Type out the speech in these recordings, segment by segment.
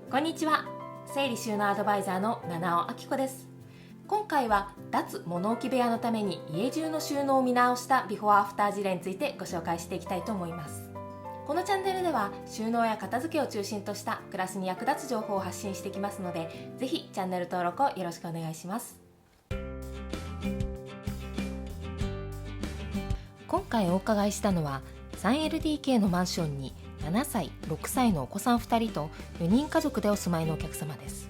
こんにちは。整理収納アドバイザーの七尾明子です。今回は脱物置部屋のために家中の収納を見直したビフォーアフター事例についてご紹介していきたいと思います。このチャンネルでは収納や片付けを中心とした暮らしに役立つ情報を発信していきますので、ぜひチャンネル登録をよろしくお願いします。今回お伺いしたのは 3LDK のマンションに7歳、6歳のお子さん2人と4人家族でお住まいのお客様です。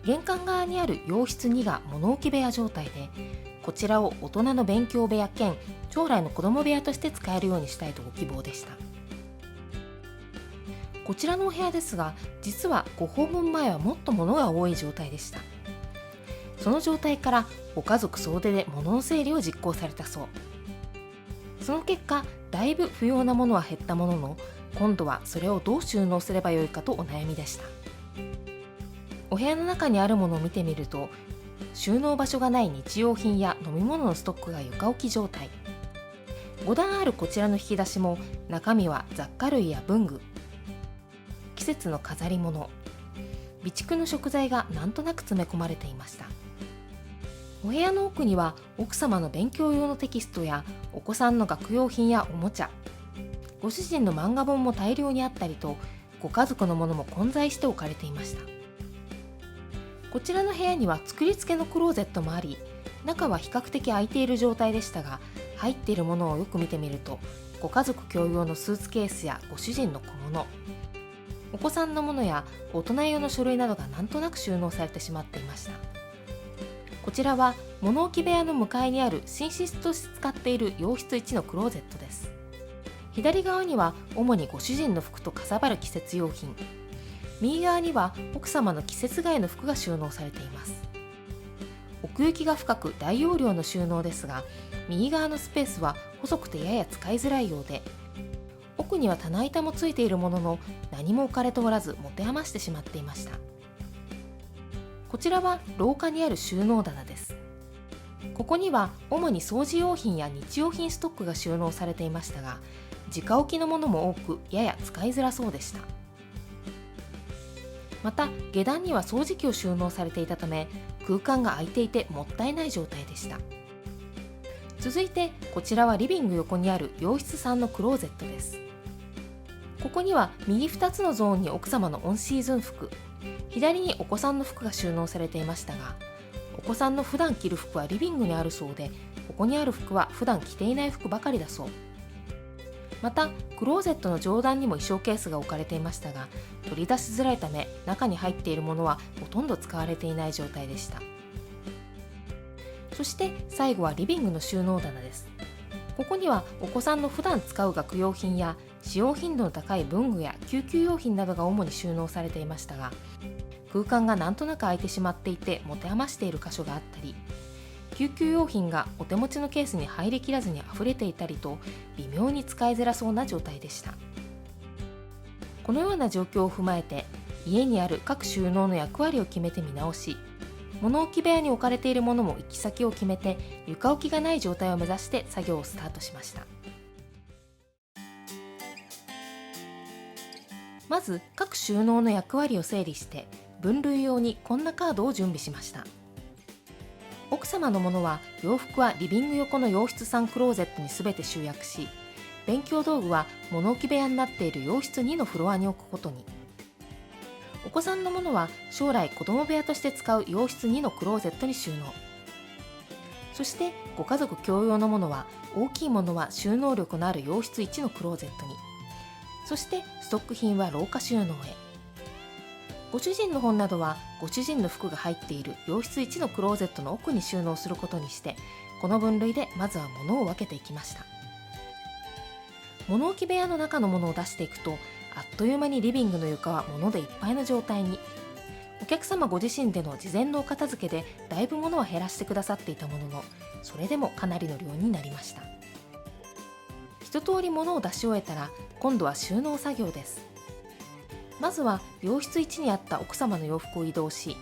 玄関側にある洋室2が物置部屋状態で、こちらを大人の勉強部屋兼将来の子供部屋として使えるようにしたいとご希望でした。こちらのお部屋ですが、実はご訪問前はもっと物が多い状態でした。その状態からご家族総出で物の整理を実行されたそう。その結果、だいぶ不要なものは減ったものの、今度はそれをどう収納すればよいかとお悩みでした。お部屋の中にあるものを見てみると、収納場所がない日用品や飲み物のストックが床置き状態。5段あるこちらの引き出しも、中身は雑貨類や文具、季節の飾り物、備蓄の食材がなんとなく詰め込まれていました。お部屋の奥には奥様の勉強用のテキストやお子さんの学用品やおもちゃ、ご主人の漫画本も大量にあったりと、ご家族のものも混在して置かれていました。こちらの部屋には作り付けのクローゼットもあり、中は比較的空いている状態でしたが、入っているものをよく見てみると、ご家族共用のスーツケースやご主人の小物、お子さんのものや大人用の書類などがなんとなく収納されてしまっていました。こちらは物置部屋の向かいにある寝室として使っている洋室1のクローゼットです。左側には主にご主人の服とかさばる季節用品、右側には奥様の季節外の服が収納されています。奥行きが深く大容量の収納ですが、右側のスペースは細くてやや使いづらいようで、奥には棚板もついているものの、何も置かれておらず持て余してしまっていました。こちらは廊下にある収納棚です。ここには主に掃除用品や日用品ストックが収納されていましたが、直置きのものも多く、やや使いづらそうでした。また下段には掃除機を収納されていたため、空間が空いていてもったいない状態でした。続いてこちらはリビング横にある洋室3のクローゼットです。ここには右2つのゾーンに奥様のオンシーズン服、左にお子さんの服が収納されていましたが、お子さんの普段着る服はリビングにあるそうで、ここにある服は普段着ていない服ばかりだそう。またクローゼットの上段にも衣装ケースが置かれていましたが、取り出しづらいため中に入っているものはほとんど使われていない状態でした。そして最後はリビングの収納棚です。ここにはお子さんの普段使う学用品や使用頻度の高い文具や救急用品などが主に収納されていましたが、空間がなんとなく空いてしまっていて持て余している箇所があったり、救急用品がお手持ちのケースに入りきらずに溢れていたりと、微妙に使いづらそうな状態でした。このような状況を踏まえて、家にある各収納の役割を決めて見直し、物置部屋に置かれているものも行き先を決めて、床置きがない状態を目指して作業をスタートしました。まず各収納の役割を整理して、分類用にこんなカードを準備しました。奥様のものは洋服はリビング横の洋室3クローゼットに全て集約し、勉強道具は物置部屋になっている洋室2のフロアに置くことに。お子さんのものは将来子供部屋として使う洋室2のクローゼットに収納。そしてご家族共用のものは、大きいものは収納力のある洋室1のクローゼットに。そしてストック品は廊下収納へ。ご主人の本などはご主人の服が入っている洋室1のクローゼットの奥に収納することにして、この分類でまずは物を分けていきました。物置部屋の中のものを出していくと、あっという間にリビングの床は物でいっぱいの状態に。お客様ご自身での事前のお片付けでだいぶ物は減らしてくださっていたものの、それでもかなりの量になりました。一通り物を出し終えたら、今度は収納作業です。まずは洋室1にあった奥様の洋服を移動し、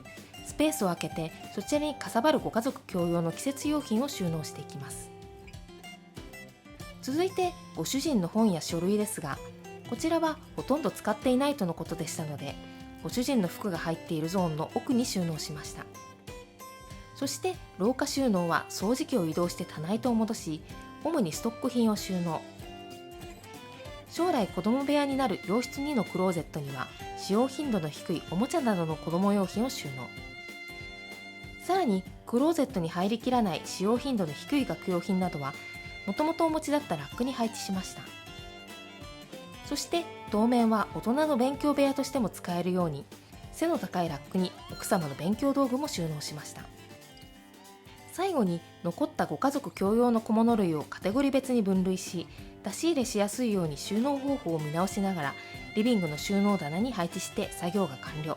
スペースを空けてそちらにかさばるご家族共用の季節用品を収納していきます。続いてご主人の本や書類ですが、こちらはほとんど使っていないとのことでしたので、ご主人の服が入っているゾーンの奥に収納しました。そして廊下収納は掃除機を移動して棚板を戻し、主にストック品を収納。将来子供部屋になる洋室2のクローゼットには使用頻度の低いおもちゃなどの子供用品を収納。さらにクローゼットに入りきらない使用頻度の低い学用品などはもともとお持ちだったラックに配置しました。そして当面は大人の勉強部屋としても使えるように背の高いラックに奥様の勉強道具も収納しました。最後に残ったご家族共用の小物類をカテゴリー別に分類し、出し入れしやすいように収納方法を見直しながらリビングの収納棚に配置して作業が完了。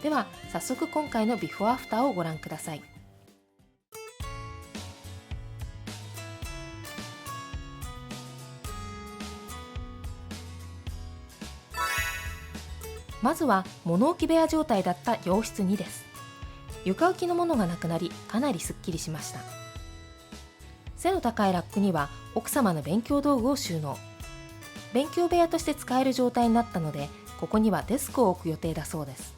では早速今回のビフォーアフターをご覧ください。まずは物置部屋状態だった洋室2です。床置きのものがなくなり、かなりすっきりしました。背の高いラックには奥様の勉強道具を収納。勉強部屋として使える状態になったので、ここにはデスクを置く予定だそうです。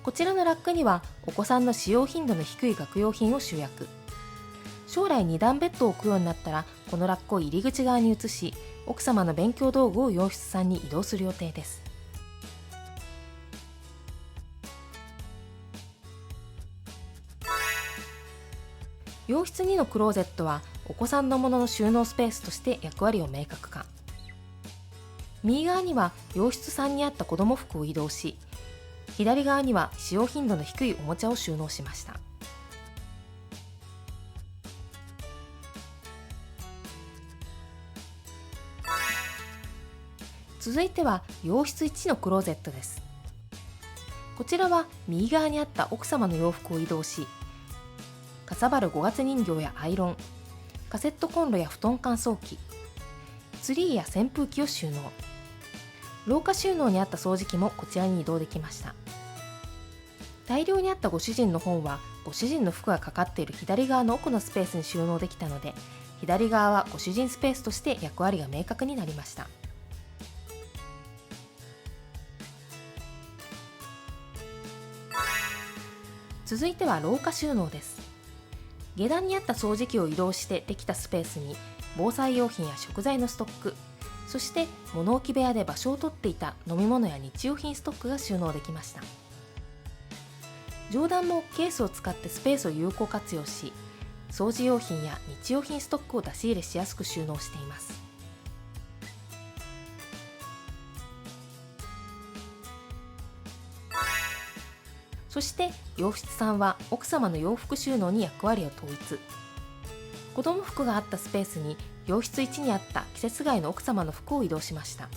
こちらのラックにはお子さんの使用頻度の低い学用品を集約。将来2段ベッドを置くようになったら、このラックを入り口側に移し、奥様の勉強道具を洋室3に移動する予定です。洋室2のクローゼットはお子さんのものの収納スペースとして役割を明確化。右側には洋室3にあった子供服を移動し、左側には使用頻度の低いおもちゃを収納しました。続いては洋室1のクローゼットです。こちらは右側にあった奥様の洋服を移動し、かさばる5月人形やアイロン、カセットコンロや布団乾燥機、ツリーや扇風機を収納。廊下収納にあった掃除機もこちらに移動できました。大量にあったご主人の本はご主人の服がかかっている左側の奥のスペースに収納できたので、左側はご主人スペースとして役割が明確になりました。続いては廊下収納です。下段にあった掃除機を移動してできたスペースに防災用品や食材のストック、そして物置部屋で場所を取っていた飲み物や日用品ストックが収納できました。上段もケースを使ってスペースを有効活用し、掃除用品や日用品ストックを出し入れしやすく収納しています。そして洋室さんは奥様の洋服収納に役割を統一。子供服があったスペースに洋室1にあった季節外の奥様の服を移動しました。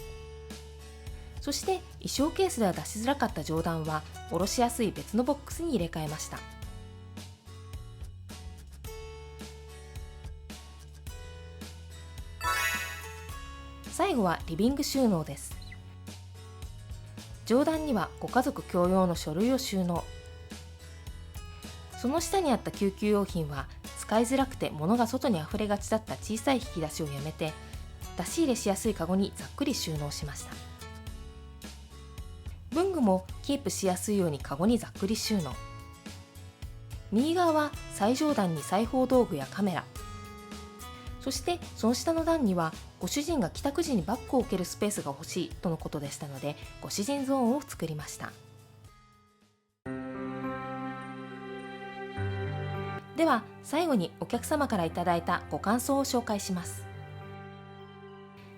そして衣装ケースでは出しづらかった上段は下ろしやすい別のボックスに入れ替えました。最後はリビング収納です。上段にはご家族共用の書類を収納。その下にあった救急用品は使いづらくて物が外にあふれがちだった小さい引き出しをやめて、出し入れしやすいカゴにざっくり収納しました。文具もキープしやすいようにカゴにざっくり収納。右側は最上段に裁縫道具やカメラ、そしてその下の段にはご主人が帰宅時にバッグを置けるスペースが欲しいとのことでしたので、ご主人ゾーンを作りました。では最後にお客様からいただいたご感想を紹介します。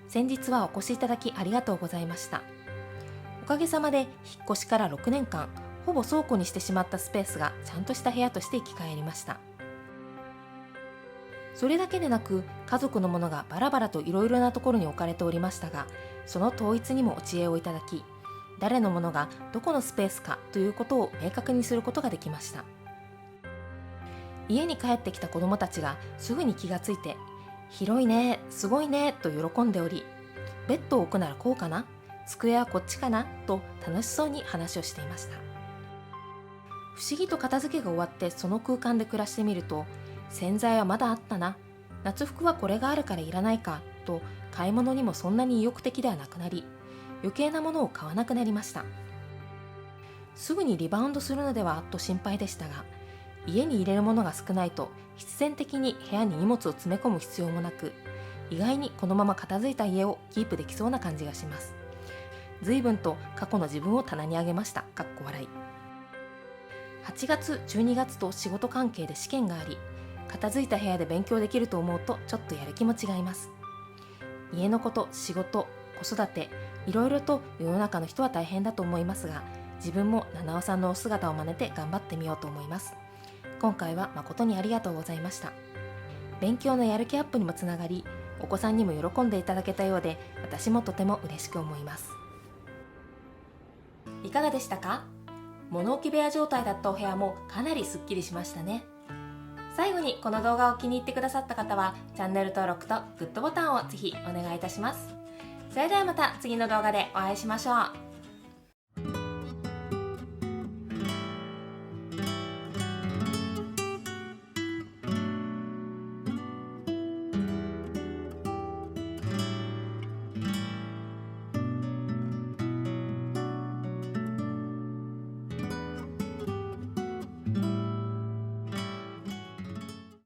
先日はお越しいただきありがとうございました。おかげさまで引っ越しから6年間、ほぼ倉庫にしてしまったスペースがちゃんとした部屋として生き返りました。それだけでなく家族のものがバラバラといろいろなところに置かれておりましたが、その統一にもお知恵をいただき、誰のものがどこのスペースかということを明確にすることができました。家に帰ってきた子どもたちがすぐに気がついて、広いね、すごいねと喜んでおり、ベッドを置くならこうかな、机はこっちかなと楽しそうに話をしていました。不思議と片付けが終わってその空間で暮らしてみると、洗剤はまだあったな、夏服はこれがあるからいらないかと買い物にもそんなに意欲的ではなくなり、余計なものを買わなくなりました。すぐにリバウンドするのではと心配でしたが、家に入れるものが少ないと必然的に部屋に荷物を詰め込む必要もなく、意外にこのまま片付いた家をキープできそうな感じがします。随分と過去の自分を棚に上げました。かっこ笑い。8月、12月と仕事関係で試験があり、片付いた部屋で勉強できると思うとちょっとやる気も違います。家のこと、仕事、子育て、いろいろと世の中の人は大変だと思いますが、自分も七尾さんのお姿を真似て頑張ってみようと思います。今回は誠にありがとうございました。勉強のやる気アップにもつながり、お子さんにも喜んでいただけたようで、私もとても嬉しく思います。いかがでしたか？物置部屋状態だったお部屋もかなりすっきりしましたね。最後にこの動画を気に入ってくださった方は、チャンネル登録とグッドボタンをぜひお願いいたします。それではまた次の動画でお会いしましょう。